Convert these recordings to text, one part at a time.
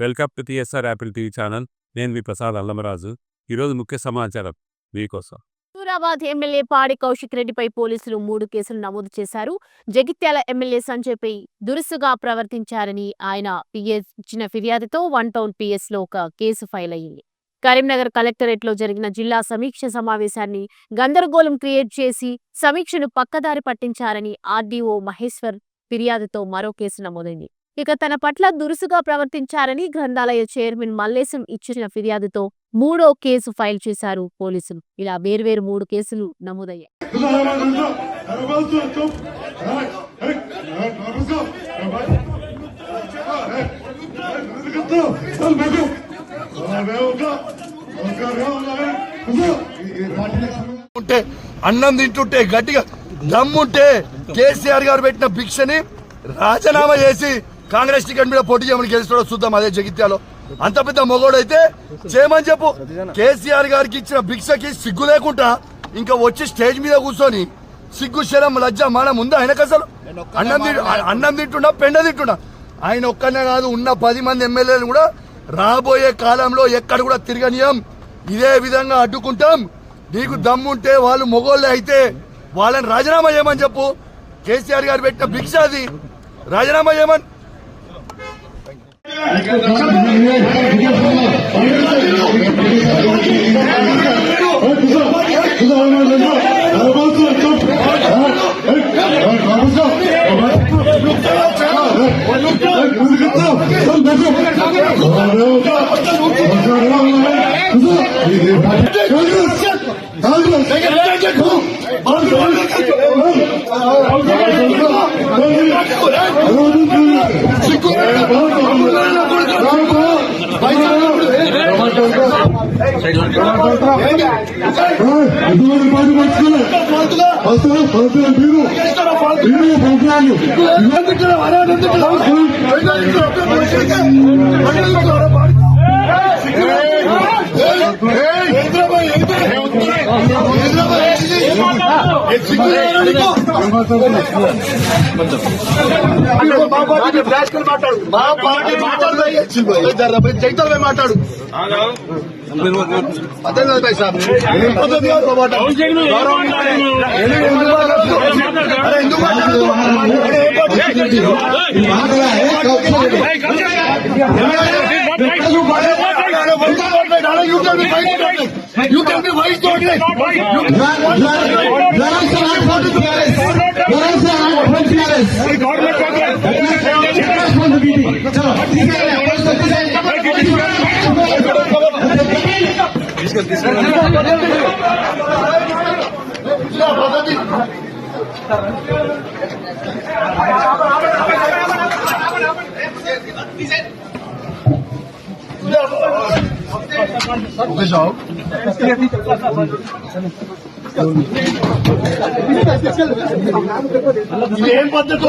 Welcome to TSR Apple TV channel. నేను మీ ప్రసాద్ అల్లమరాజు. ఈరోజు ముఖ్య సమాచారం మీకోసం. హుజూరాబాద్ ఎమ్మెల్యే పాడి కౌశిక్ రెడ్డిపై పోలీసులు 3 కేసులు నమోదు చేశారు. జగిత్యాల ఎమ్మెల్యే సంజయ్పై దురుసుగా ప్రవర్తించారని ఆయన పిఎస్ ఇచ్చిన ఫిర్యాదుతో 1 టౌన్ పిఎస్లో ఒక కేసు ఫైల్ అయ్యింది. కరీంనగర్ కలెక్టరేట్లో జరిగిన జిల్లా సమీక్ష సమావేశాన్ని గందరగోళం క్రియేట్ చేసి సమీక్షను పక్కదారి పట్టించారని ఆర్డీఓ మహేశ్వర్ ఫిర్యాదుతో మరో కేసు నమోదైంది. ఇక తన పట్ల దురుసుగా ప్రవర్తించారని గ్రంథాలయ చైర్మన్ మల్లేశం ఇచ్చిన ఫిర్యాదుతో 3వ కేసు ఫైల్ చేశారు పోలీసులు. ఇలా వేర్వేరు 3 కేసులు నమోదయ్యాయి. అన్నం తింటుంటే గట్టిగా దమ్ముంటే కేసీఆర్ గారు పెట్టిన భిక్షని రాజీనామా చేసి కాంగ్రెస్ టికెట్ మీద పోటీ చేయమని గెలుస్తాడో చూద్దాం. అదే జగిత్యాలో అంత పెద్ద మొగోడైతే చేయమని చెప్పు. కేసీఆర్ గారికి ఇచ్చిన భిక్షకి సిగ్గు లేకుండా ఇంకా వచ్చి స్టేజ్ మీద కూర్చొని సిగ్గు శరం లజ్జ మానం ఉందా ఆయనకు? అసలు అన్నం తింటున్నా పెండ తింటున్నా. ఆయన ఒక్కనే కాదు, ఉన్న 10 మంది ఎమ్మెల్యేలు కూడా రాబోయే కాలంలో ఎక్కడ కూడా తిరగనీయం, ఇదే విధంగా అడ్డుకుంటాం. నీకు దమ్ముంటే వాళ్ళు మొగోళ్ళే అయితే వాళ్ళని రాజీనామా చేయమని చెప్పు. కేసీఆర్ గారు పెట్టిన భిక్ష అది, రాజీనామా చేయమని. మాట్లాడు You can be vice totally. ఏం పద్ధతి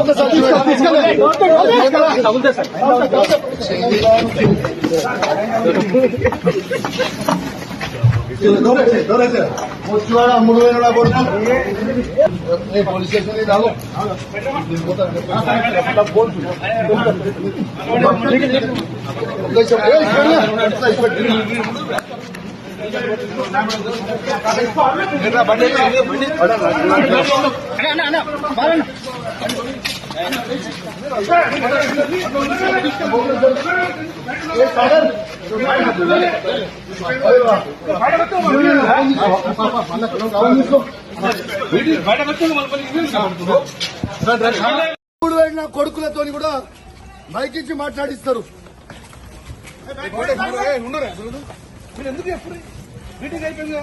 పోలీస్ స్టేషన్ రావు. కొడుకులతో కూడా మైకించి మాట్లాడిస్తారు. ఎందుకు ఎప్పుడు మీటింగ్ అయిపోయింది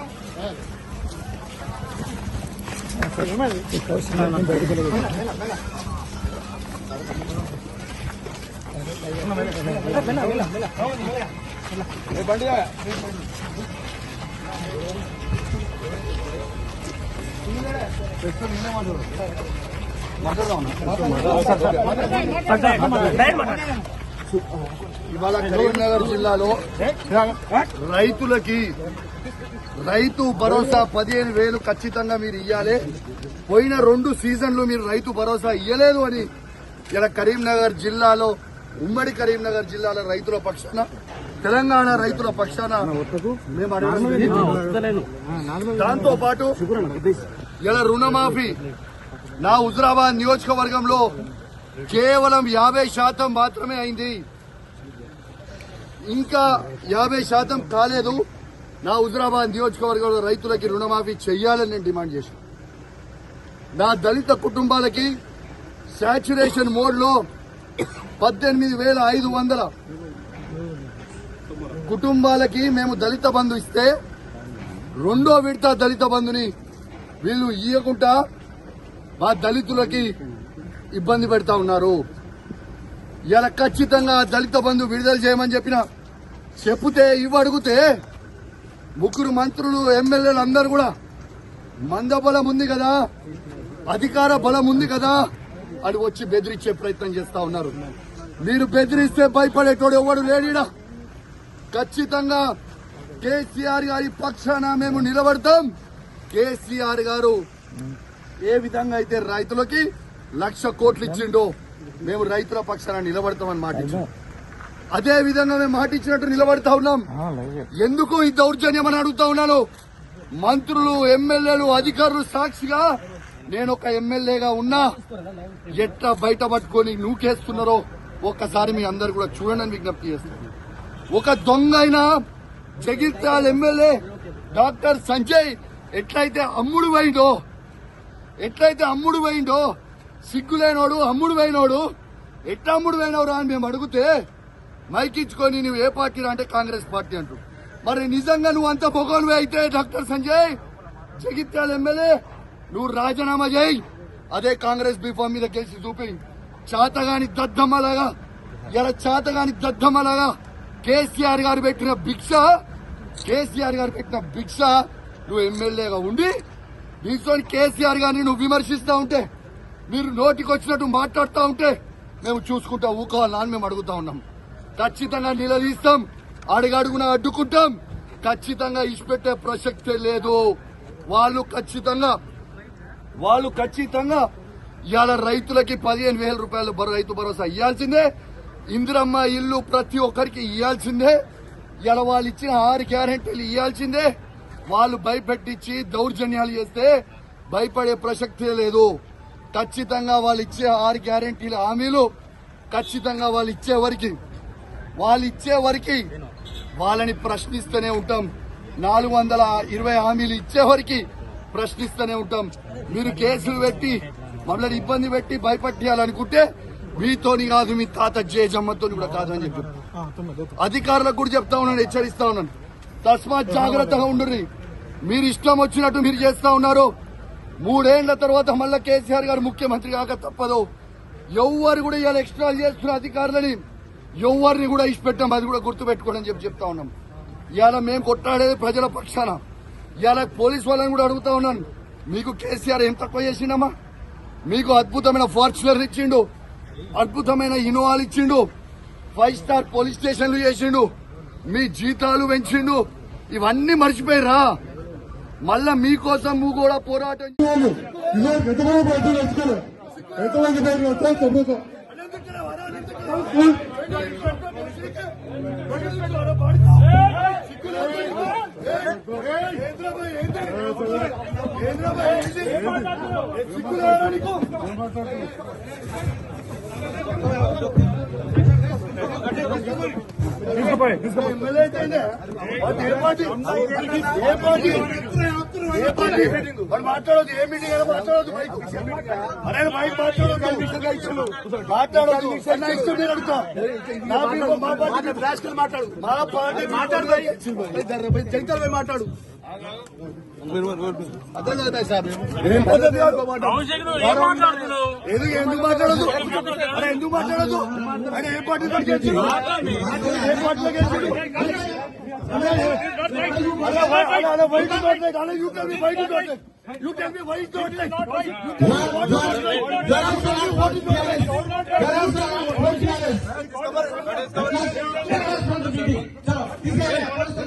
ఇవాళ కరీంనగర్ జిల్లాలో రైతులకి రైతు భరోసా 15,000 ఖచ్చితంగా మీరు ఇయ్యాలి. పోయిన 2 సీజన్లు మీరు రైతు భరోసా ఇయ్యలేదు అని ఇలా కరీంనగర్ జిల్లాలో ఉమ్మడి కరీంనగర్ జిల్లాల రైతుల పక్షాన, తెలంగాణ రైతుల పక్షాన మేము దాంతో పాటు ఇలా రుణమాఫీ నా హుజురాబాద్ నియోజకవర్గంలో కేవలం 50% మాత్రమే అయింది. ఇంకా 50% కాలేదు. నా హుజురాబాద్ నియోజకవర్గంలో రైతులకి రుణమాఫీ చెయ్యాలని నేను డిమాండ్ చేశాను. నా దళిత కుటుంబాలకి శాచ్యురేషన్ మోడ్లో 18,500 కుటుంబాలకి మేము దళిత బంధు ఇస్తే రెండో విడత దళిత బంధుని వీళ్ళు ఇయ్యకుండా మా దళితులకి ఇబ్బంది పెడతా ఉన్నారు. ఇలా ఖచ్చితంగా దళిత బంధు విడుదల చేయమని చెప్తే ఇవ్వడుగుతే ముగ్గురు మంత్రులు ఎమ్మెల్యేలు అందరూ కూడా మందబలం ఉంది కదా, అధికార బలం ఉంది కదా అని వచ్చి బెదిరించే ప్రయత్నం చేస్తా ఉన్నారు. మీరు బెదిరిస్తే భయపడేటోడు ఎవడు లేడీడా. ఖచ్చితంగా కేసీఆర్ గారి పక్షాన మేము నిలబడతాం. కేసీఆర్ గారు ఏ విధంగా అయితే రైతులకి 1,00,000 కోట్లు ఇచ్చిండో మేము రైతుల పక్షాన నిలబడతామని మాటించాం. అదే విధంగా మేము మాటిచ్చినట్టు నిలబడతా ఉన్నాం. ఎందుకు ఈ దౌర్జన్యం అని అడుగుతా ఉన్నాను. మంత్రులు, ఎమ్మెల్యేలు, అధికారులు సాక్షిగా నేను ఒక ఎమ్మెల్యేగా ఉన్నా ఎట్లా బయట పట్టుకొని నూకేస్తున్నారో ఒక్కసారి మీ అందరు కూడా చూడండి విజ్ఞప్తి చేస్తున్నాను. ఒక దొంగ అయినా జగిత్యాల ఎమ్మెల్యే డాక్టర్ సంజయ్ ఎట్లయితే అమ్ముడు పోయిండో సిగ్గులేనోడు అమ్ముడు పోయినోడు ఎట్లా అమ్ముడు పోయినవరా అని మేము అడిగితే మైకిచ్చుకొని నువ్వు ఏ పార్టీ అంటే కాంగ్రెస్ పార్టీ అంటూ. మరి నిజంగా నువ్వు అంత పొగనువే అయితే డాక్టర్ సంజయ్ జగిత్యాల ఎమ్మెల్యే నువ్వు రాజీనామా చేయి. అదే కాంగ్రెస్ బీఫామ్ మీద గెలిచి చూపి చాతగాని దద్దమ్మలాగా కేసీఆర్ గారు పెట్టిన భిక్ష నువ్వు ఎమ్మెల్యేగా ఉండి దీంతో కేసీఆర్ గారిని నువ్వు విమర్శిస్తా ఉంటే, మీరు నోటికి వచ్చినట్టు మాట్లాడుతూ ఉంటే మేము చూసుకుంటా ఊకోవాలని అని మేము అడుగుతా ఉన్నాం. ఖచ్చితంగా నిలదీస్తాం, అడుగడుగున అడ్డుకుంటాం. ఖచ్చితంగా ఇచ్చిపెట్టే ప్రసక్తే లేదు. వాళ్ళు ఖచ్చితంగా ఇవాళ రైతులకి 15,000 రూపాయలు రైతు భరోసా ఇవ్వాల్సిందే. ఇందిరమ్మ ఇల్లు ప్రతి ఒక్కరికి ఇవ్వాల్సిందే. ఇలా వాళ్ళు ఇచ్చిన 6 గ్యారెంటీలు ఇవ్వాల్సిందే. వాళ్ళు భయపెట్టించి దౌర్జన్యాలు చేస్తే భయపడే ప్రసక్తే లేదు. ఖచ్చితంగా వాళ్ళు ఇచ్చే 6 గ్యారెంటీల హామీలు ఖచ్చితంగా వాళ్ళు ఇచ్చే వరకు వాళ్ళని ప్రశ్నిస్తూనే ఉంటాం. 420 హామీలు ఇచ్చే వరకు ప్రశ్నిస్తూనే ఉంటాం. మీరు కేసులు పెట్టి మమ్మల్ని ఇబ్బంది పెట్టి భయపెట్టాలనుకుంటే మీతోని కాదు, మీ తాత జేజమ్మతో కూడా కాదు అని చెప్పి అధికారులకు కూడా చెప్తా ఉన్నాను, హెచ్చరిస్తా ఉన్నాను. తస్మాత్ జాగ్రత్తగా ఉండుర్రి. మీరు ఇష్టం వచ్చినట్టు మీరు చేస్తా ఉన్నారు. 3 ఏళ్ల తర్వాత మళ్ళా కేసీఆర్ గారు ముఖ్యమంత్రి కాక తప్పదు. ఎవరు కూడా ఇలా ఎక్స్ట్రా చేస్తున్న అధికారులని ఎవరిని కూడా ఇచ్చిపెట్టాం. అది కూడా గుర్తుపెట్టుకోండి అని చెప్తా ఉన్నాం. ఇవాళ మేము కొట్లాడేది ప్రజల పక్షాన. ఇవాళ పోలీసు వాళ్ళని కూడా అడుగుతా ఉన్నాను, మీకు కేసీఆర్ ఏం తక్కువ చేసిండమ్మా? మీకు అద్భుతమైన ఫార్చునర్ ఇచ్చిండు, అద్భుతమైన ఇన్నోవాలు ఇచ్చిండు, 5 స్టార్ పోలీస్ స్టేషన్లు చేసిండు, మీ జీతాలు పెంచిండు. ఇవన్నీ మర్చిపోయిరా? మళ్ళా మీకోసం నువ్వు కూడా పోరాటం మాట్లాడదు. ఏ మీటింగ్ అయినా మాట్లాడదు. అరే మైక్ మాట్లాడదు. మాట్లాడదు. మా పార్టీ మాట్లాడు. మా పార్టీ మాట్లాడదు. జంతలు మాట్లాడు. అర్థం కదా సార్? ఎందుకు మాట్లాడదు? అరే ఎందుకు మాట్లాడదు? అరే ఏ పార్టీ గెలిచిండు? ఏ పార్టీలో గెలిచిండు? You tell me why you don't like. You tell me why you don't like. There are